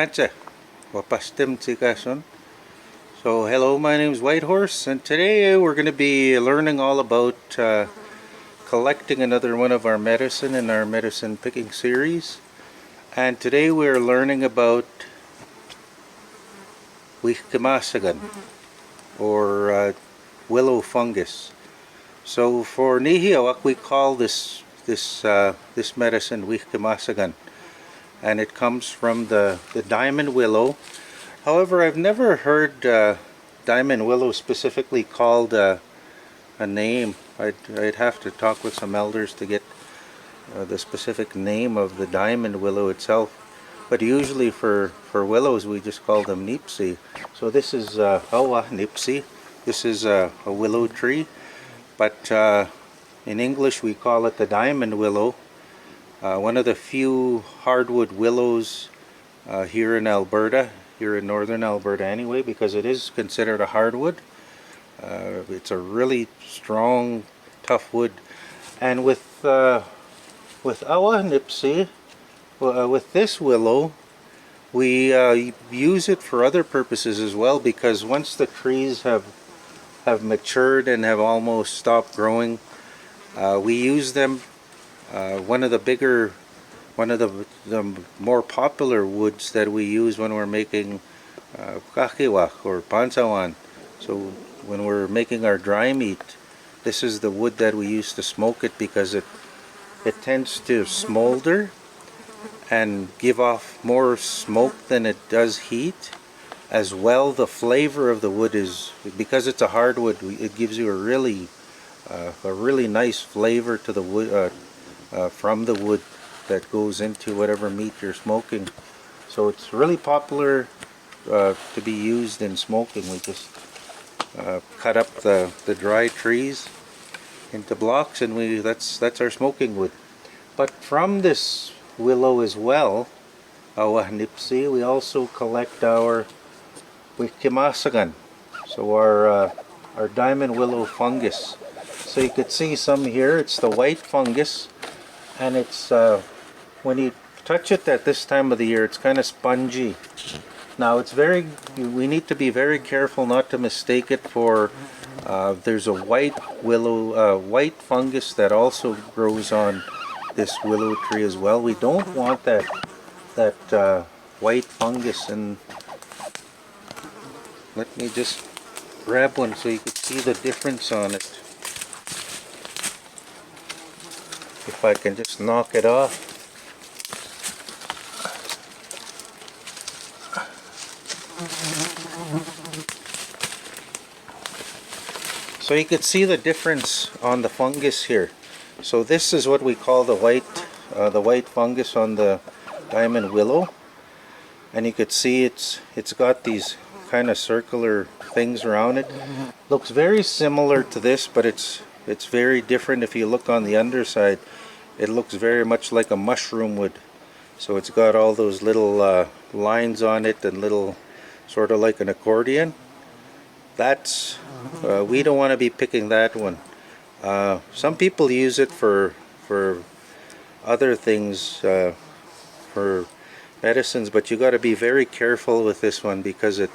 Hansa, wapastim tikason. So hello, my name is Whitehorse, and today we're going to be learning all about collecting another one of our medicine in our medicine picking series. And today we're learning about wikamasagan, or willow fungus. So for Nihiawak, we call this medicine wikamasagan, and it comes from the diamond willow. However, I've never heard diamond willow specifically called a name. I'd have to talk with some elders to get the specific name of the diamond willow itself. But usually for willows, we just call them nipsi. So this is Hawa nipsi. This is a willow tree, but in English we call it the diamond willow. One of the few hardwood willows here in Alberta, here in northern Alberta anyway, because it is considered a hardwood. It's a really strong, tough wood. And with Awa nipsi, with this willow, we use it for other purposes as well, because once the trees have matured and have almost stopped growing, we use them. One of the more popular woods that we use when we're making kakiwak or pansawan. So when we're making our dry meat, this is the wood that we use to smoke it, because it tends to smolder and give off more smoke than it does heat. As well, the flavor of the wood is, because it's a hardwood, it gives you a really nice flavor to the wood, from the wood that goes into whatever meat you're smoking. So it's really popular to be used in smoking. We just cut up the dry trees into blocks, and that's our smoking wood. But from this willow as well, our nipsi, we also collect our wikamasagan, so our diamond willow fungus. So you could see some here. It's the white fungus, and it's when you touch it at this time of the year, it's kind of spongy. Now we need to be very careful not to mistake it for there's a white willow white fungus that also grows on this willow tree as well. We don't want that white fungus. And let me just grab one so you can see the difference on it. If I can just knock it off. So you can see the difference on the fungus here. So this is what we call the white fungus on the diamond willow, and you could see it's got these kind of circular things around it. Looks very similar to this, but it's very different. If you look on the underside, it looks very much like a mushroom would. So it's got all those little lines on it, and little, sort of like an accordion. That's we don't want to be picking that one. Some people use it for other things, for medicines, but you got to be very careful with this one, because it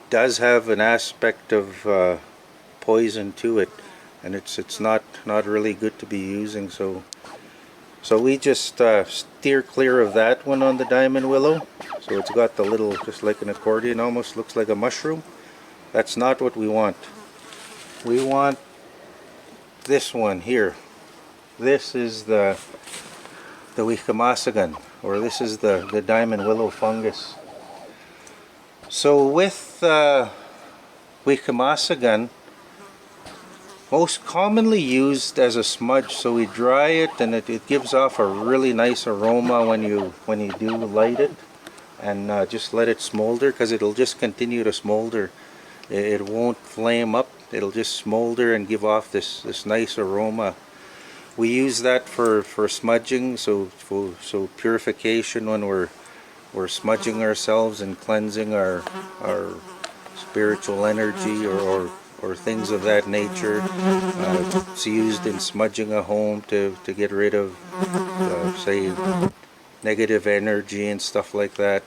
does have an aspect of poison to it, and it's not really good to be using. So we just steer clear of that one on the diamond willow. So it's got the little, just like an accordion, almost looks like a mushroom. That's not what we want. We want this one here. This is the wikamasagan, or this is the diamond willow fungus. So with wikamasagan, most commonly used as a smudge. So we dry it, and it gives off a really nice aroma when you do light it, and just let it smolder, because it'll just continue to smolder. It won't flame up. It'll just smolder and give off this nice aroma. We use that for smudging, so purification, when we're smudging ourselves and cleansing our spiritual energy, or things of that nature. It's used in smudging a home to get rid of say negative energy and stuff like that.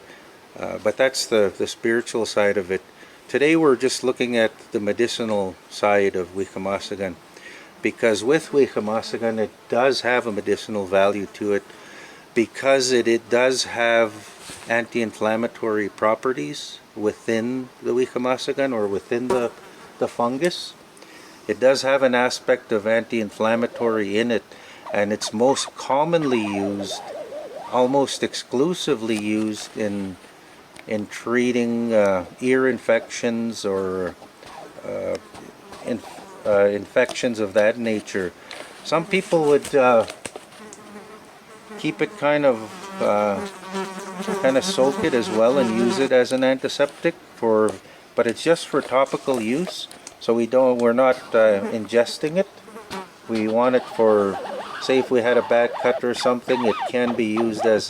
But that's the spiritual side of it. Today we're just looking at the medicinal side of Wicamasagan, because with Wicamasagan it does have a medicinal value to it, because it does have anti-inflammatory properties within the Wicamasagan, or within the fungus. It does have an aspect of anti-inflammatory in it, and it's most commonly used, almost exclusively used in treating ear infections, or infections of that nature. Some people would keep it kind of soak it as well and use it as an antiseptic but it's just for topical use. So we're not ingesting it. We want it for, say if we had a bad cut or something, it can be used as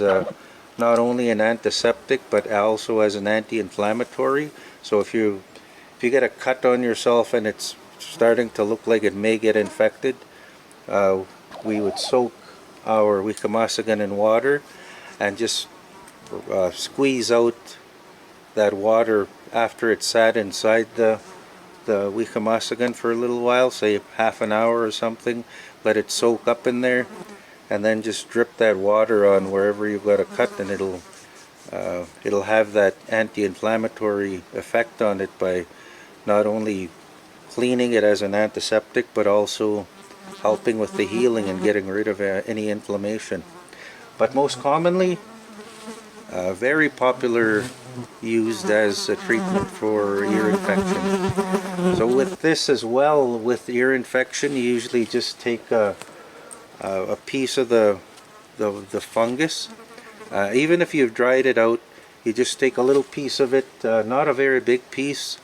not only an antiseptic but also as an anti-inflammatory. So if you get a cut on yourself and it's starting to look like it may get infected, we would soak our Wicamasagan in water and just squeeze out that water after it's sat inside the Wicamasagan for a little while, say half an hour or something. Let it soak up in there, and then just drip that water on wherever you've got a cut, and it'll have that anti-inflammatory effect on it by not only cleaning it as an antiseptic but also helping with the healing and getting rid of any inflammation. But most commonly, very popular, used as a treatment for ear infection. So with this as well, with ear infection, you usually just take a piece of the fungus. Even if you've dried it out, you just take a little piece of it, not a very big piece,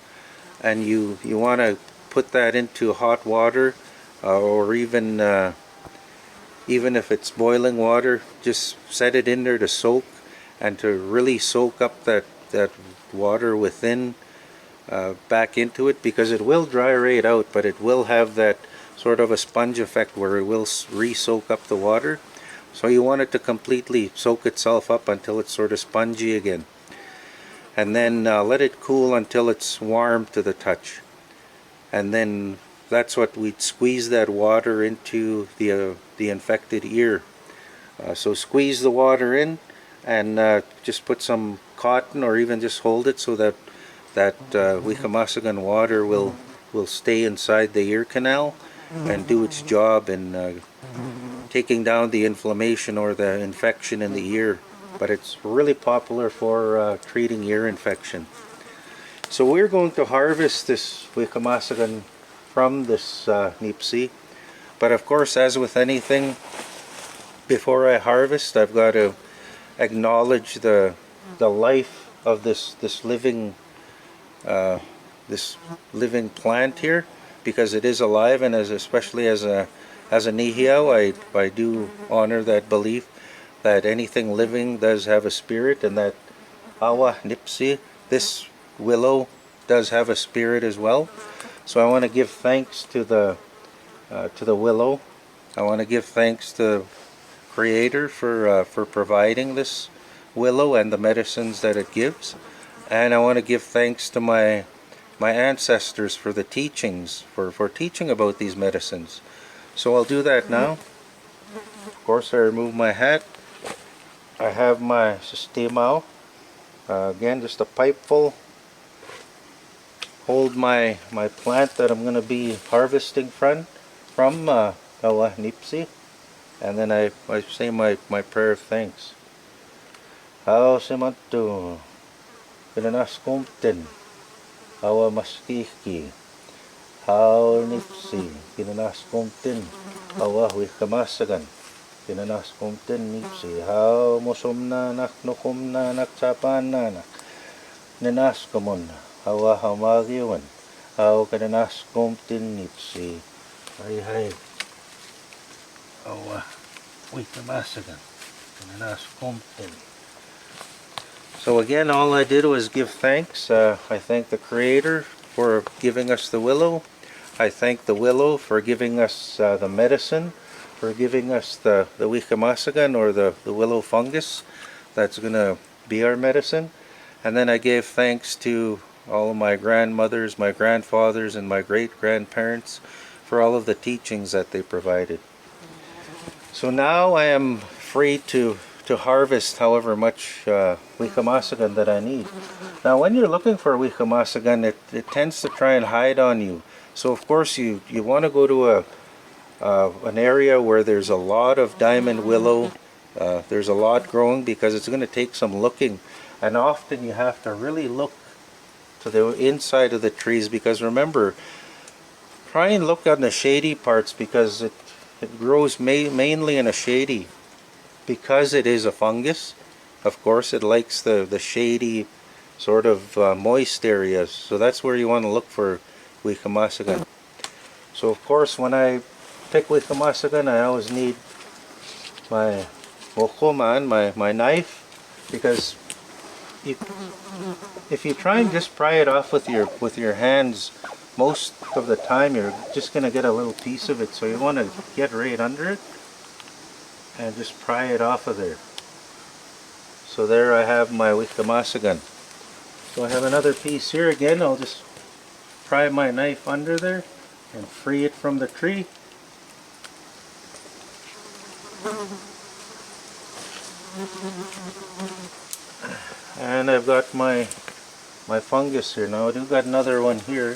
and you want to put that into hot water, or even if it's boiling water, just set it in there to soak, and to really soak up that water within back into it, because it will dry right out, but it will have that sort of a sponge effect where it will re-soak up the water. So you want it to completely soak itself up until it's sort of spongy again, and then let it cool until it's warm to the touch, and then that's what we'd squeeze that water into the infected ear. So squeeze the water in, and just put some cotton, or even just hold it so that Wicamasagan water will stay inside the ear canal and do its job in taking down the inflammation or the infection in the ear. But it's really popular for treating ear infection. So we're going to harvest this Wicamasagan from this Nipsi. But of course, as with anything, before I harvest, I've got to acknowledge the life of this living plant here, because it is alive, and especially as a Nihiau, I do honor that belief that anything living does have a spirit, and that Awa Nipsi, this willow, does have a spirit as well. So I want to give thanks to the willow. I want to give thanks to Creator for providing this willow and the medicines that it gives, and I want to give thanks to my ancestors for the teachings, for teaching about these medicines. So I'll do that now. Of course, I remove my hat. I have my sistemao, again just a pipe full. Hold my plant that I'm going to be harvesting from Awa Nipsi. And then I say my prayer of thanks. Hao semantu, kinanas kumten, Awa maskiki, Hao Nipsi, kinanas kumten, Awa Wicamasagan, kinanas kumten Nipsi, Hao mosumna nak nukumna nak sapana nak, Ninas kumon, Awa hamagiwan, Hao kinanas kumten Nipsi, Hai. Wicamasagan. So again, all I did was give thanks. I thank the Creator for giving us the willow. I thank the willow for giving us the medicine, for giving us the Wicamasagan, or the willow fungus that's going to be our medicine. And then I gave thanks to all of my grandmothers, my grandfathers, and my great-grandparents for all of the teachings that they provided. So now I am free to harvest however much wikamasagan that I need. Now when you're looking for wikamasagan, it tends to try and hide on you. So of course you want to go to an area where there's a lot of diamond willow. There's a lot growing, because it's going to take some looking. And often you have to really look to the inside of the trees, because remember, try and look on the shady parts, because it grows mainly in a shady, because it is a fungus. Of course it likes the shady sort of moist areas, so that's where you want to look for wikamasagan. So of course when I pick wikamasagan, I always need my mokoman, my knife, because if you try and just pry it off with your hands, most of the time you're just going to get a little piece of it. So you want to get right under it and just pry it off of there. So there I have my wikamasagan. So I have another piece here again. I'll just pry my knife under there and free it from the tree. And I've got my fungus here. Now I do got another one here.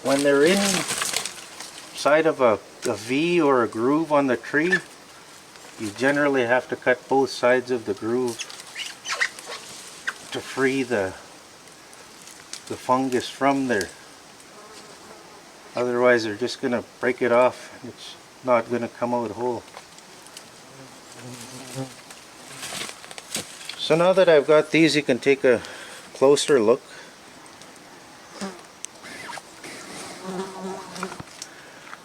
When they're inside of a V or a groove on the tree, you generally have to cut both sides of the groove to free the fungus from there. Otherwise they're just going to break it off. It's not going to come out whole. So now that I've got these, you can take a closer look.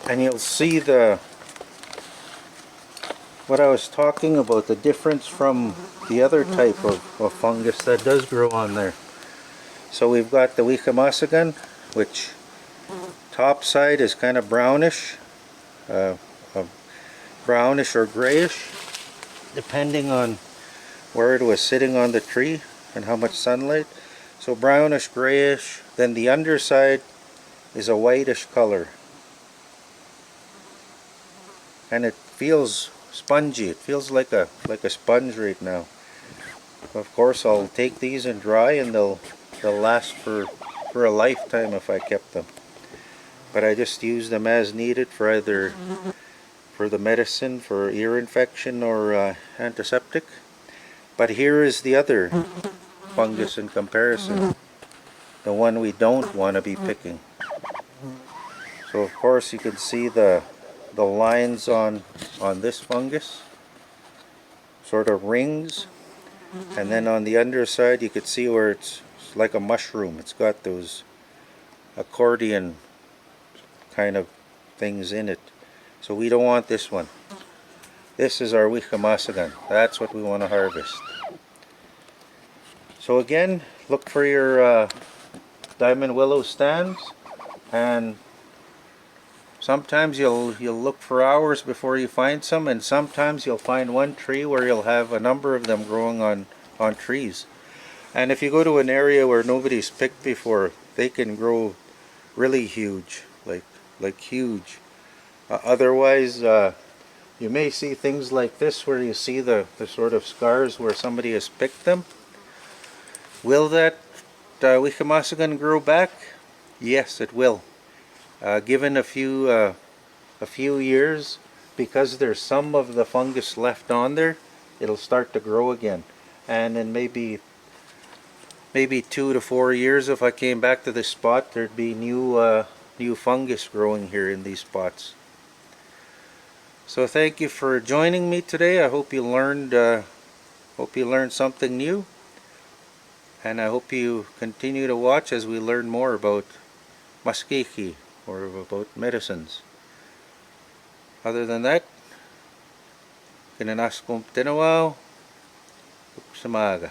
And you'll see what I was talking about, the difference from the other type of fungus that does grow on there. So we've got the wikamasagan, which top side is kind of brownish, brownish or grayish, depending on where it was sitting on the tree and how much sunlight. So brownish, grayish. Then the underside is a whitish color, and it feels spongy. It feels like a sponge right now. Of course I'll take these and dry, and they'll last for a lifetime if I kept them. But I just use them as needed for either for the medicine for ear infection or antiseptic. But here is the other fungus in comparison, the one we don't want to be picking. So of course you can see the lines on this fungus, sort of rings, and then on the underside you could see where it's like a mushroom. It's got those accordion kind of things in it. So we don't want this one. This is our wikamasagan. That's what we want to harvest. So again, look for your diamond willow stands, and sometimes you'll look for hours before you find some, and sometimes you'll find one tree where you'll have a number of them growing on trees. And if you go to an area where nobody's picked before, they can grow really huge, like huge. Otherwise, you may see things like this where you see the sort of scars where somebody has picked them. Will that wikamasagan grow back? Yes, it will. Given a few years, because there's some of the fungus left on there, it'll start to grow again. And in maybe 2 to 4 years, if I came back to this spot, there'd be new fungus growing here in these spots. So thank you for joining me today. I hope you learned something new, and I hope you continue to watch as we learn more about maskiki, or about medicines. Other than that, kinanas kong tinawaw, samaga.